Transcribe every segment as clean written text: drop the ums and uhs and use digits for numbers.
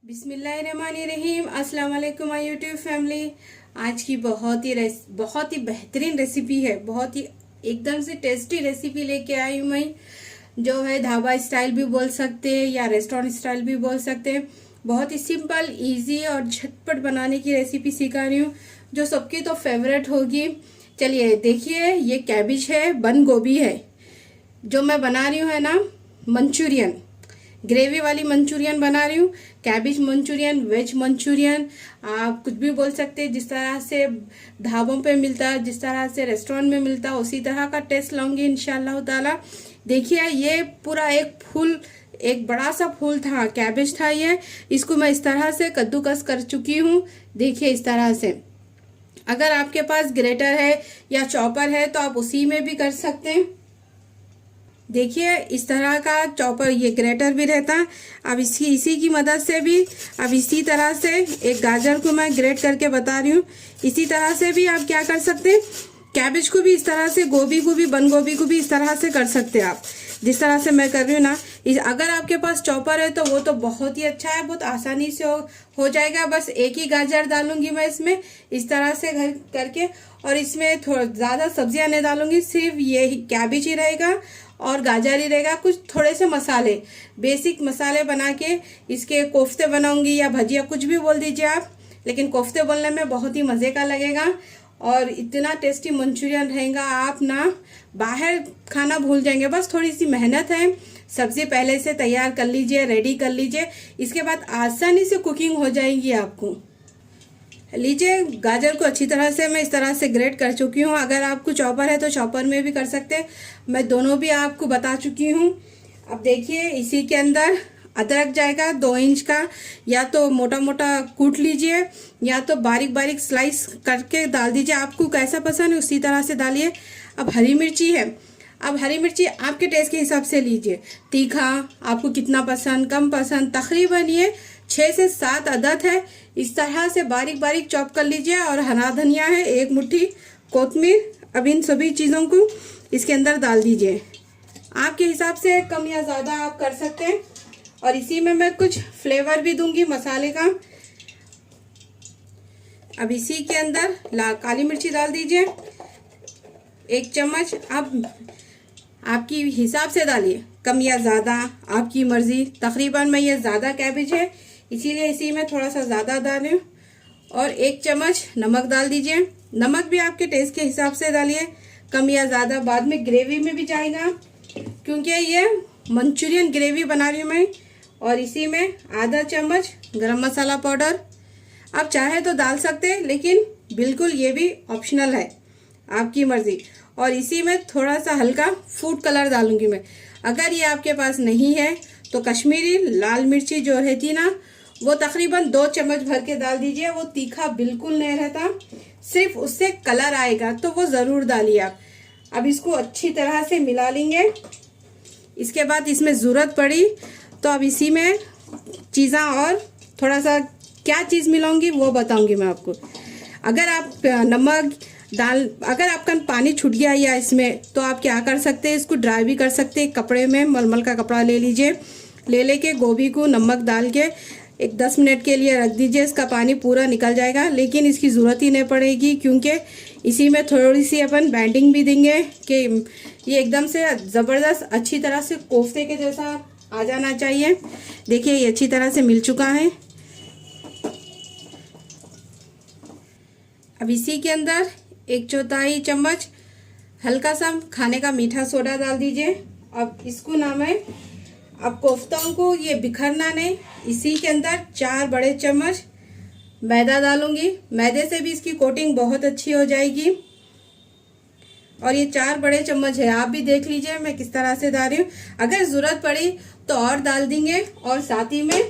बिस्मिल्लाहिर्रहमानिर्रहीम। अस्सलाम वालेकुम माय यूट्यूब फैमिली। आज की बहुत ही बेहतरीन रेसिपी है, बहुत ही एकदम से टेस्टी रेसिपी लेके आई हूँ मैं, जो है ढाबा स्टाइल भी बोल सकते हैं या रेस्टोरेंट स्टाइल भी बोल सकते हैं। बहुत ही सिंपल, इजी और झटपट बनाने की रेसिपी सिखा रही हूँ, जो सबकी तो फेवरेट होगी। चलिए देखिए, ये कैबिज है, बंद गोभी है, जो मैं बना रही हूँ है ना मंचूरियन, ग्रेवी वाली मंचूरियन बना रही हूँ। कैबिज मंचूरियन, वेज मंचूरियन, आप कुछ भी बोल सकते हैं। जिस तरह से ढाबों पे मिलता है, जिस तरह से रेस्टोरेंट में मिलता है, उसी तरह का टेस्ट लाऊंगी इंशाल्लाह ताला। देखिए, ये पूरा एक बड़ा सा फूल था, कैबिज था ये। इसको मैं इस तरह से कद्दूकस कर चुकी हूँ। देखिए इस तरह से। अगर आपके पास ग्रेटर है या चॉपर है तो आप उसी में भी कर सकते हैं। देखिए इस तरह का चॉपर, ये ग्रेटर भी रहता है। अब इसी की मदद से भी, अब इसी तरह से एक गाजर को मैं ग्रेट करके बता रही हूँ। इसी तरह से भी आप क्या कर सकते हैं, कैबेज को भी इस तरह से, गोभी को भी, बंद गोभी को भी इस तरह से कर सकते हैं आप, जिस तरह से मैं कर रही हूँ ना। अगर आपके पास चॉपर है तो वो तो बहुत ही अच्छा है, बहुत आसानी से हो जाएगा। बस एक ही गाजर डालूंगी मैं इसमें, इस तरह से घर करके, और इसमें थोड़ा ज्यादा सब्जियां नहीं डालूंगी, सिर्फ ये कैबेज ही रहेगा और गाजर ही रहेगा। कुछ थोड़े से मसाले, बेसिक मसाले बना के इसके कोफ्ते बनाऊंगी या भजिया, कुछ भी बोल दीजिए आप, लेकिन कोफ्ते बोलने में बहुत ही मजे का लगेगा और इतना टेस्टी मंचूरियन रहेगा, आप ना बाहर खाना भूल जाएंगे। बस थोड़ी सी मेहनत है, सब्जी पहले से तैयार कर लीजिए, रेडी कर लीजिए, इसके बाद आसानी से कुकिंग हो जाएगी आपको। लीजिए, गाजर को अच्छी तरह से मैं इस तरह से ग्रेट कर चुकी हूँ। अगर आपको चॉपर है तो चॉपर में भी कर सकते हैं, मैं दोनों भी आपको बता चुकी हूँ। अब देखिए, इसी के अंदर अदरक जाएगा 2 इंच का, या तो मोटा मोटा कूट लीजिए या तो बारीक बारीक स्लाइस करके डाल दीजिए, आपको कैसा पसंद है उसी तरह से डालिए। अब हरी मिर्ची है, अब हरी मिर्ची आपके टेस्ट के हिसाब से लीजिए, तीखा आपको कितना पसंद, कम पसंद, तकरीबन ये 6 से 7 अदद है। इस तरह से बारीक बारीक चॉप कर लीजिए। और हरा धनिया है 1 मुट्ठी, कोतमीर। अब इन सभी चीज़ों को इसके अंदर डाल दीजिए, आपके हिसाब से कम या ज़्यादा आप कर सकते हैं। और इसी में मैं कुछ फ्लेवर भी दूंगी मसाले का। अब इसी के अंदर काली मिर्ची डाल दीजिए 1 चम्मच। अब आपकी हिसाब से डालिए, कम या ज़्यादा आपकी मर्जी। तकरीबन मैं ये ज़्यादा कैबेज है इसीलिए इसी में थोड़ा सा ज़्यादा डालें। और 1 चम्मच नमक डाल दीजिए, नमक भी आपके टेस्ट के हिसाब से डालिए, कम या ज़्यादा बाद में ग्रेवी में भी जाएगा, क्योंकि ये मंचूरियन ग्रेवी बना रही हूँ मैं। और इसी में आधा चम्मच गरम मसाला पाउडर, आप चाहे तो डाल सकते हैं, लेकिन बिल्कुल ये भी ऑप्शनल है, आपकी मर्जी। और इसी में थोड़ा सा हल्का फूड कलर डालूंगी मैं। अगर ये आपके पास नहीं है तो कश्मीरी लाल मिर्ची जो रहती ना, वो तकरीबन 2 चम्मच भर के डाल दीजिए। वो तीखा बिल्कुल नहीं रहता, सिर्फ उससे कलर आएगा, तो वो ज़रूर डालिए आप। अब इसको अच्छी तरह से मिला लेंगे। इसके बाद इसमें ज़रूरत पड़ी तो अब इसी में चीज़ें और थोड़ा सा क्या चीज़ मिलाऊंगी वो बताऊंगी मैं आपको। अगर आप नमक अगर आपका पानी छूट गया या इसमें, तो आप क्या कर सकते हैं, इसको ड्राई भी कर सकते हैं। कपड़े में मलमल का कपड़ा ले लीजिए, लेके गोभी को नमक डाल के एक 10 मिनट के लिए रख दीजिए, इसका पानी पूरा निकल जाएगा। लेकिन इसकी ज़रूरत ही नहीं पड़ेगी, क्योंकि इसी में थोड़ी सी अपन बाइंडिंग भी देंगे कि ये एकदम से ज़बरदस्त अच्छी तरह से कोफ्ते के जैसा आ जाना चाहिए। देखिए ये अच्छी तरह से मिल चुका है। अब इसी के अंदर 1/4 चम्मच हल्का सा खाने का मीठा सोडा डाल दीजिए। अब इसको ना मैं, अब कोफ्तों को ये बिखरना नहीं, इसी के अंदर 4 बड़े चम्मच मैदा डालूंगी। मैदे से भी इसकी कोटिंग बहुत अच्छी हो जाएगी। और ये 4 बड़े चम्मच है, आप भी देख लीजिए मैं किस तरह से डाल रही हूँ। अगर जरूरत पड़ी तो और डाल देंगे। और साथ ही में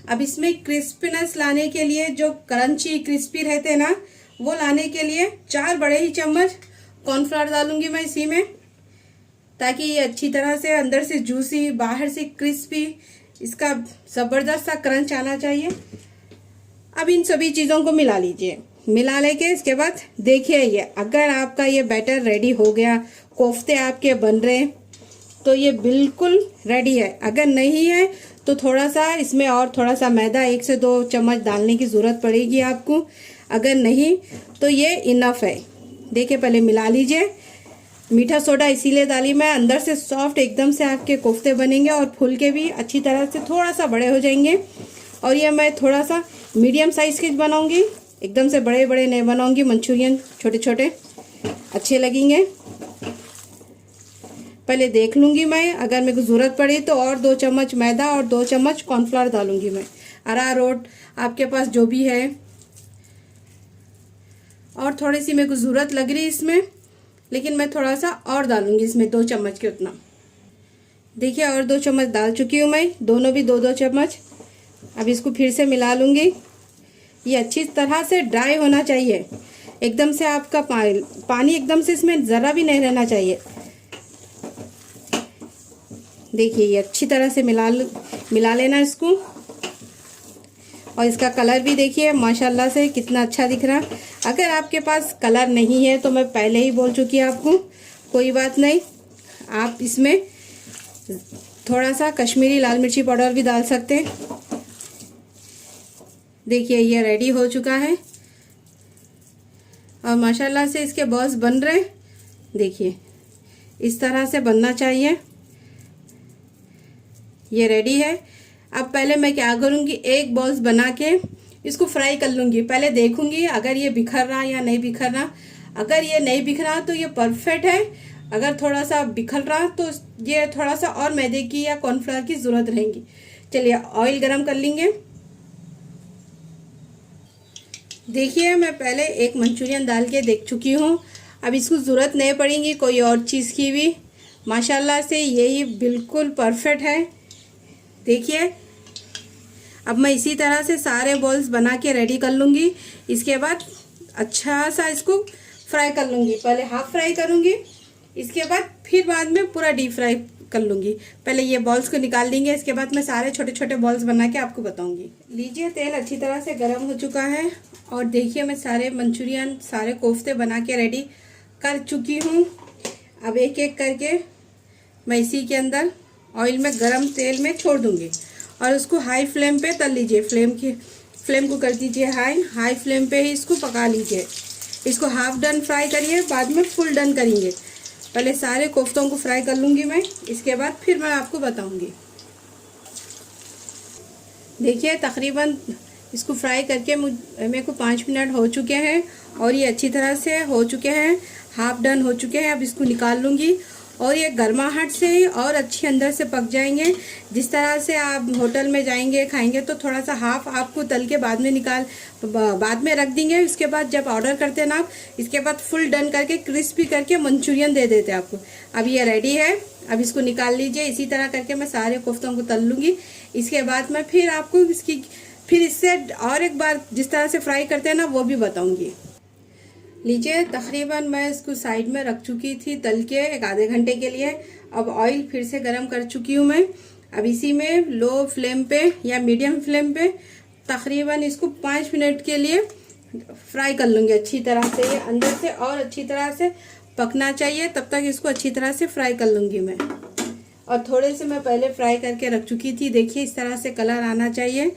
अब इसमें क्रिस्पीनेस लाने के लिए, जो क्रंची क्रिस्पी रहते ना, वो लाने के लिए 4 बड़े ही चम्मच कॉर्नफ्लावर डालूंगी मैं इसी में, ताकि ये अच्छी तरह से अंदर से जूसी, बाहर से क्रिस्पी, इसका जबरदस्त सा क्रंच आना चाहिए। अब इन सभी चीज़ों को मिला लीजिए। मिला लेके इसके बाद देखिए, ये अगर आपका ये बैटर रेडी हो गया, कोफ्ते आपके बन रहे, तो ये बिल्कुल रेडी है। अगर नहीं है तो थोड़ा सा इसमें और थोड़ा सा मैदा 1 से 2 चम्मच डालने की ज़रूरत पड़ेगी आपको। अगर नहीं तो ये इनफ है। देखिए पहले मिला लीजिए। मीठा सोडा इसीलिए डाली मैं, अंदर से सॉफ्ट एकदम से आपके कोफ्ते बनेंगे और फूल के भी अच्छी तरह से थोड़ा सा बड़े हो जाएंगे। और ये मैं थोड़ा सा मीडियम साइज़ के बनाऊंगी, एकदम से बड़े बड़े नहीं बनाऊंगी। मंचूरियन छोटे छोटे अच्छे लगेंगे। पहले देख लूँगी मैं, अगर मेरे को ज़रूरत पड़ी तो और 2 चम्मच मैदा और 2 चम्मच कॉर्नफ्लावर डालूंगी मैं। अरारोट आपके पास जो भी है। और थोड़ी सी मेरे को ज़रूरत लग रही इसमें, लेकिन मैं थोड़ा सा और डालूंगी इसमें 2 चम्मच के उतना। देखिए और 2 चम्मच डाल चुकी हूँ मैं, दोनों भी 2-2 चम्मच। अब इसको फिर से मिला लूँगी। ये अच्छी तरह से ड्राई होना चाहिए, एकदम से आपका पानी एकदम से इसमें ज़रा भी नहीं रहना चाहिए। देखिए ये अच्छी तरह से मिला लेना इसको। और इसका कलर भी देखिए माशाल्लाह से कितना अच्छा दिख रहा है। अगर आपके पास कलर नहीं है तो मैं पहले ही बोल चुकी हूँ आपको, कोई बात नहीं, आप इसमें थोड़ा सा कश्मीरी लाल मिर्ची पाउडर भी डाल सकते हैं। देखिए ये रेडी हो चुका है और माशाल्लाह से इसके बॉल्स बन रहे। देखिए इस तरह से बनना चाहिए। ये रेडी है। अब पहले मैं क्या करूँगी, एक बॉल्स बना के इसको फ्राई कर लूँगी। पहले देखूँगी अगर ये बिखर रहा या नहीं बिखर रहा। अगर ये नहीं बिखरा तो ये परफेक्ट है। अगर थोड़ा सा बिखर रहा तो ये थोड़ा सा और मैदे की या कॉर्नफ्लावर की ज़रूरत रहेगी। चलिए ऑयल गरम कर लेंगे। देखिए मैं पहले एक मंचूरियन डाल के देख चुकी हूँ। अब इसको ज़रूरत नहीं पड़ेगी कोई और चीज़ की भी। माशाल्लाह से यही बिल्कुल परफेक्ट है। देखिए अब मैं इसी तरह से सारे बॉल्स बना के रेडी कर लूँगी। इसके बाद अच्छा सा इसको फ्राई कर लूँगी। पहले हाफ फ्राई करूँगी, इसके बाद फिर बाद में पूरा डीप फ्राई कर लूँगी। पहले ये बॉल्स को निकाल लेंगे, इसके बाद मैं सारे छोटे छोटे बॉल्स बना के आपको बताऊँगी। लीजिए तेल अच्छी तरह से गर्म हो चुका है और देखिए मैं सारे मंचूरियन सारे कोफ्ते बना के रेडी कर चुकी हूँ। अब एक एक करके मैं इसी के अंदर ऑयल में गरम तेल में छोड़ दूँगी और उसको हाई फ्लेम पे तल लीजिए। फ्लेम को कर दीजिए हाई फ्लेम पे ही इसको पका लीजिए। इसको हाफ डन फ्राई करिए, बाद में फुल डन करेंगे। पहले सारे कोफ्तों को फ्राई कर लूँगी मैं, इसके बाद फिर मैं आपको बताऊँगी। देखिए तकरीबन इसको फ्राई करके मेरे को 5 मिनट हो चुके हैं और ये अच्छी तरह से हो चुके हैं, हाफ डन हो चुके हैं। अब इसको निकाल लूँगी और ये गर्माहट से ही और अच्छी अंदर से पक जाएंगे। जिस तरह से आप होटल में जाएंगे खाएंगे तो थोड़ा सा हाफ आपको तल के बाद में रख देंगे। उसके बाद जब ऑर्डर करते हैं ना आप, इसके बाद फुल डन करके क्रिस्पी करके मंचूरियन दे देते हैं आपको। अब ये रेडी है, अब इसको निकाल लीजिए। इसी तरह करके मैं सारे कोफ्तों को तल लूँगी। इसके बाद मैं फिर आपको फिर इससे और एक बार जिस तरह से फ्राई करते हैं ना वो भी बताऊँगी। लीजिए तकरीबन मैं इसको साइड में रख चुकी थी तल के एक आधे घंटे के लिए। अब ऑयल फिर से गरम कर चुकी हूँ मैं। अब इसी में लो फ्लेम पे या मीडियम फ्लेम पे तकरीबन इसको 5 मिनट के लिए फ्राई कर लूँगी अच्छी तरह से। ये अंदर से और अच्छी तरह से पकना चाहिए, तब तक इसको अच्छी तरह से फ्राई कर लूँगी मैं। और थोड़े से मैं पहले फ्राई करके रख चुकी थी। देखिए इस तरह से कलर आना चाहिए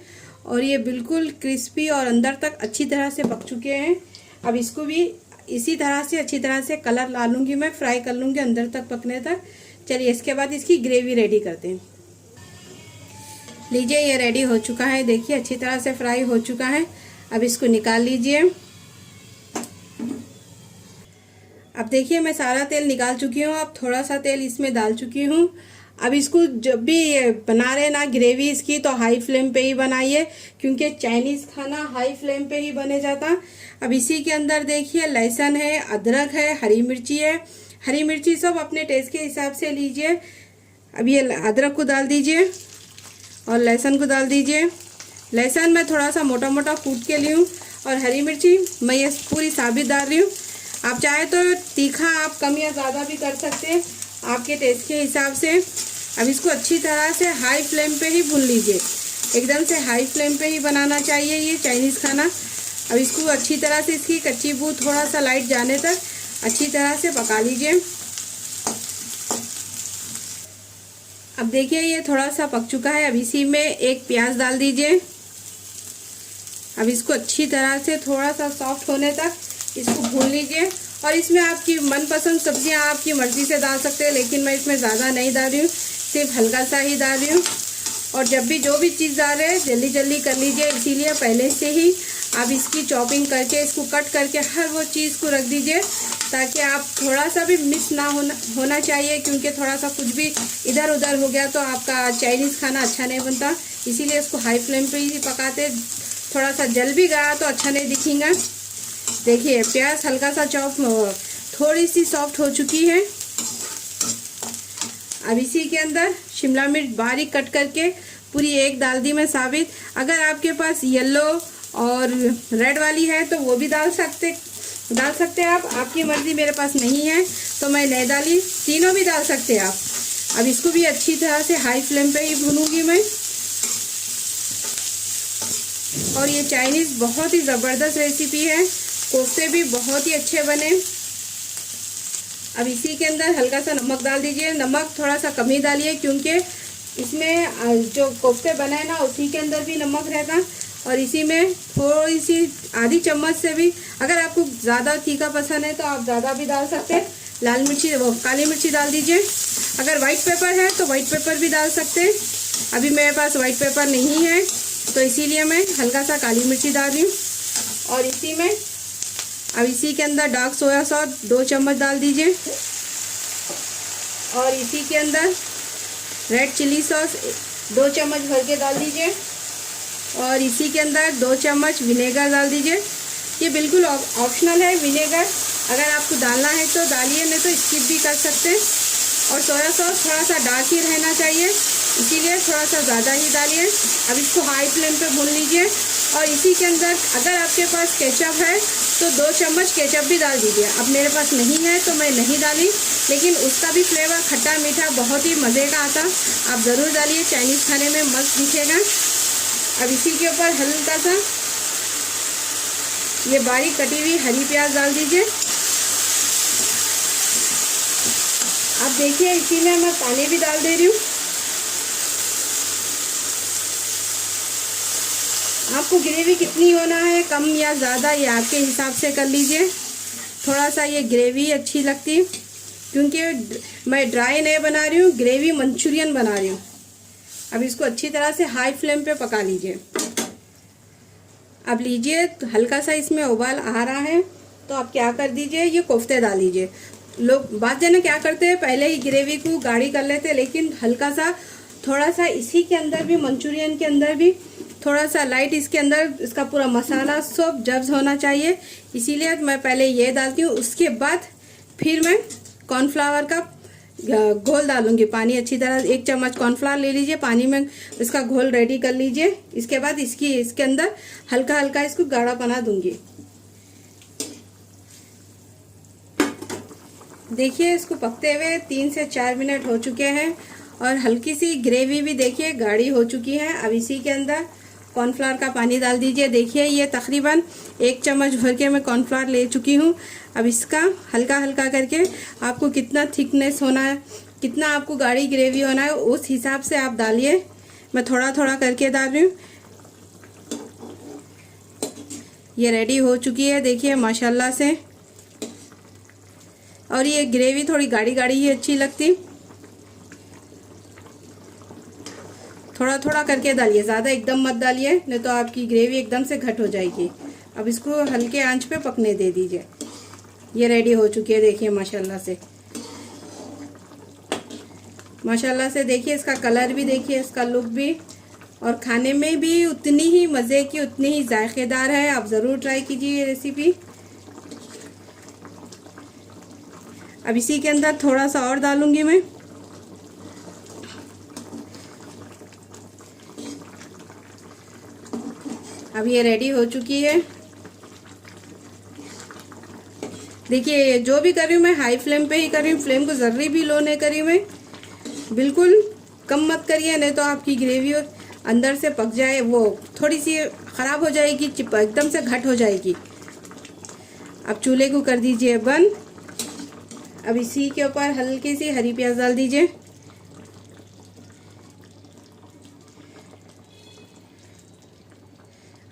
और ये बिल्कुल क्रिस्पी और अंदर तक अच्छी तरह से पक चुके हैं। अब इसको भी इसी तरह से अच्छी तरह से कलर ला लूँगी मैं, फ्राई कर लूँगी अंदर तक पकने तक। चलिए इसके बाद इसकी ग्रेवी रेडी करते हैं। लीजिए ये रेडी हो चुका है। देखिए अच्छी तरह से फ्राई हो चुका है। अब इसको निकाल लीजिए। अब देखिए मैं सारा तेल निकाल चुकी हूँ। अब थोड़ा सा तेल इसमें डाल चुकी हूँ। अब इसको जब भी बना रहे ना ग्रेवी इसकी, तो हाई फ्लेम पे ही बनाइए, क्योंकि चाइनीज़ खाना हाई फ्लेम पे ही बने जाता। अब इसी के अंदर देखिए लहसुन है, अदरक है, हरी मिर्ची है। हरी मिर्ची सब अपने टेस्ट के हिसाब से लीजिए। अब ये अदरक को डाल दीजिए और लहसुन को डाल दीजिए। लहसुन मैं थोड़ा सा मोटा मोटा कूट के ली हूँ और हरी मिर्ची मैं ये पूरी साबित डाल रही हूँ। आप चाहे तो तीखा आप कम या ज़्यादा भी कर सकते हैं आपके टेस्ट के हिसाब से। अब इसको अच्छी तरह से हाई फ्लेम पे ही भून लीजिए। एकदम से हाई फ्लेम पे ही बनाना चाहिए ये चाइनीज़ खाना। अब इसको अच्छी तरह से इसकी कच्ची बू थोड़ा सा लाइट जाने तक अच्छी तरह से पका लीजिए। अब देखिए ये थोड़ा सा पक चुका है। अब इसी में एक प्याज डाल दीजिए। अब इसको अच्छी तरह से थोड़ा सा सॉफ्ट होने तक इसको भून लीजिए। और इसमें आपकी मनपसंद सब्जियां आपकी मर्जी से डाल सकते हैं, लेकिन मैं इसमें ज़्यादा नहीं डाल रही हूँ, सिर्फ हल्का सा ही डाल रही हूँ। और जब भी जो भी चीज़ डाल रहे हैं जल्दी जल्दी कर लीजिए, इसीलिए पहले से ही आप इसकी चॉपिंग करके इसको कट करके हर वो चीज़ को रख दीजिए, ताकि आप थोड़ा सा भी मिस ना होना चाहिए, क्योंकि थोड़ा सा कुछ भी इधर उधर हो गया तो आपका चाइनीज़ खाना अच्छा नहीं बनता। इसीलिए इसको हाई फ्लेम पे ही पकाते। थोड़ा सा जल भी गया तो अच्छा नहीं दिखेगा। देखिए प्याज हल्का सा चॉप थोड़ी सी सॉफ्ट हो चुकी है। अब इसी के अंदर शिमला मिर्च बारीक कट करके पूरी एक डाल दी मैं साबित। अगर आपके पास येलो और रेड वाली है तो वो भी डाल सकते हैं आप, आपकी मर्जी। मेरे पास नहीं है तो मैं नहीं डाली, तीनों भी डाल सकते हैं आप। अब इसको भी अच्छी तरह से हाई फ्लेम पे ही भूनूंगी मैं। और ये चाइनीज़ बहुत ही ज़बरदस्त रेसिपी है, कोफ्ते भी बहुत ही अच्छे बने। अब इसी के अंदर हल्का सा नमक डाल दीजिए। नमक थोड़ा सा कम ही डालिए, क्योंकि इसमें जो कोफ्ते बनाए ना उसी के अंदर भी नमक रहता। और इसी में थोड़ी सी आधी चम्मच से भी, अगर आपको ज़्यादा तीखा पसंद है तो आप ज़्यादा भी डाल सकते हैं। लाल मिर्ची काली मिर्ची डाल दीजिए। अगर वाइट पेपर है तो वाइट पेपर भी डाल सकते हैं। अभी मेरे पास वाइट पेपर नहीं है तो इसीलिए मैं हल्का सा काली मिर्ची डाल रही हूँ। और इसी में अब इसी के अंदर डार्क सोया सॉस 2 चम्मच डाल दीजिए। और इसी के अंदर रेड चिली सॉस 2 चम्मच भर के डाल दीजिए। और इसी के अंदर 2 चम्मच विनेगर डाल दीजिए। ये बिल्कुल ऑप्शनल है विनेगर, अगर आपको डालना है तो डालिए, नहीं तो स्किप भी कर सकते हैं। और सोया सॉस थोड़ा सा डार्क ही रहना चाहिए, इसीलिए थोड़ा सा ज़्यादा ही डालिए। अब इसको हाई फ्लेम पे भून लीजिए। और इसी के अंदर अगर आपके पास केचप है तो 2 चम्मच केचप भी डाल दीजिए। अब मेरे पास नहीं है तो मैं नहीं डाली, लेकिन उसका भी फ्लेवर खट्टा मीठा बहुत ही मज़े का आता। आप ज़रूर डालिए, चाइनीज़ खाने में मस्त दिखेगा। अब इसी के ऊपर हल्का सा ये बारीक कटी हुई हरी प्याज डाल दीजिए। अब देखिए इसी में मैं पानी भी डाल दे रही हूँ। आपको ग्रेवी कितनी होना है, कम या ज़्यादा, ये आपके हिसाब से कर लीजिए। थोड़ा सा ये ग्रेवी अच्छी लगती, क्योंकि मैं ड्राई नहीं बना रही हूँ, ग्रेवी मंचूरियन बना रही हूँ। अब इसको अच्छी तरह से हाई फ्लेम पे पका लीजिए। अब लीजिए तो हल्का सा इसमें उबाल आ रहा है, तो आप क्या कर दीजिए, ये कोफ्ते डाल दीजिए। लोग बात जने क्या करते हैं, पहले ही ग्रेवी को गाढ़ी कर लेते हैं, लेकिन हल्का सा थोड़ा सा इसी के अंदर भी, मंचूरियन के अंदर भी थोड़ा सा लाइट इसके अंदर इसका पूरा मसाला सब जब्स होना चाहिए, इसीलिए मैं पहले ये डालती हूँ। उसके बाद फिर मैं कॉर्नफ्लावर का घोल डालूंगी। पानी अच्छी तरह 1 चम्मच कॉर्नफ्लावर ले लीजिए, पानी में इसका घोल रेडी कर लीजिए। इसके बाद इसके अंदर हल्का हल्का इसको गाढ़ा बना दूंगी। देखिए इसको पकते हुए 3 से 4 मिनट हो चुके हैं और हल्की सी ग्रेवी भी देखिए गाढ़ी हो चुकी है। अब इसी के अंदर कॉर्नफ्लावर का पानी डाल दीजिए। देखिए ये तकरीबन 1 चम्मच भर के मैं कॉर्नफ्लावर ले चुकी हूँ। अब इसका हल्का हल्का करके आपको कितना थिकनेस होना है, कितना आपको गाढ़ी ग्रेवी होना है, उस हिसाब से आप डालिए। मैं थोड़ा थोड़ा करके डाल रही हूँ। ये रेडी हो चुकी है देखिए माशाल्लाह से। और ये ग्रेवी थोड़ी गाढ़ी गाढ़ी ही अच्छी लगती। थोड़ा थोड़ा करके डालिए, ज़्यादा एकदम मत डालिए, नहीं तो आपकी ग्रेवी एकदम से घट हो जाएगी। अब इसको हल्के आंच पे पकने दे दीजिए। ये रेडी हो चुकी है देखिए माशाल्लाह से। माशाल्लाह से देखिए इसका कलर भी देखिए, इसका लुक भी, और खाने में भी उतनी ही मज़े की, उतनी ही जायकेदार है। आप ज़रूर ट्राई कीजिए ये रेसिपी। अब इसी के अंदर थोड़ा सा और डालूंगी मैं। अब ये रेडी हो चुकी है। देखिए जो भी कर रही हूँ मैं हाई फ्लेम पे ही कर रही हूँ, फ्लेम को जर्री भी लो नहीं करी मैं, बिल्कुल कम मत करिए, नहीं तो आपकी ग्रेवी अंदर से पक जाए, वो थोड़ी सी ख़राब हो जाएगी, एकदम से घट हो जाएगी। अब चूल्हे को कर दीजिए बंद। अब इसी के ऊपर हल्की सी हरी प्याज डाल दीजिए।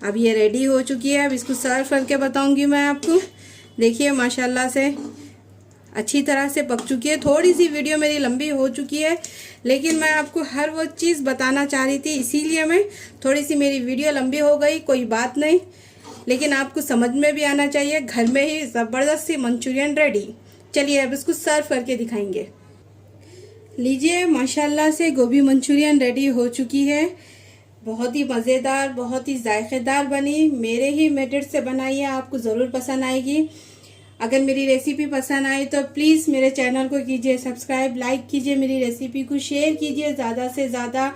अब ये रेडी हो चुकी है। अब इसको सर्व करके बताऊंगी मैं आपको। देखिए माशाल्लाह से अच्छी तरह से पक चुकी है। थोड़ी सी वीडियो मेरी लंबी हो चुकी है, लेकिन मैं आपको हर वो चीज़ बताना चाह रही थी, इसीलिए मैं थोड़ी सी मेरी वीडियो लंबी हो गई। कोई बात नहीं, लेकिन आपको समझ में भी आना चाहिए। घर में ही ज़बरदस्त सी मंचूरियन रेडी। चलिए अब इसको सर्व करके दिखाएंगे। लीजिए माशाल्लाह से गोभी मंचूरियन रेडी हो चुकी है। बहुत ही मज़ेदार, बहुत ही जायकेदार बनी। मेरे ही मेथड से बनाई है, आपको ज़रूर पसंद आएगी। अगर मेरी रेसिपी पसंद आए तो प्लीज़ मेरे चैनल को कीजिए सब्सक्राइब, लाइक कीजिए, मेरी रेसिपी को शेयर कीजिए ज़्यादा से ज़्यादा।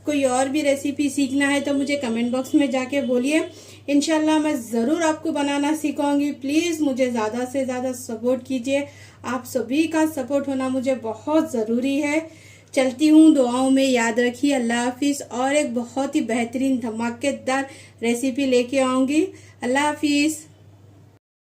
कोई और भी रेसिपी सीखना है तो मुझे कमेंट बॉक्स में जाके बोलिए, इंशाल्लाह मैं ज़रूर आपको बनाना सिखाऊंगी। प्लीज़ मुझे ज़्यादा से ज़्यादा सपोर्ट कीजिए। आप सभी का सपोर्ट होना मुझे बहुत ज़रूरी है। चलती हूँ, दुआओं में याद रखिए। अल्लाह हाफिज़। और एक बहुत ही बेहतरीन धमाकेदार रेसिपी लेके आऊँगी। अल्लाह हाफिज़।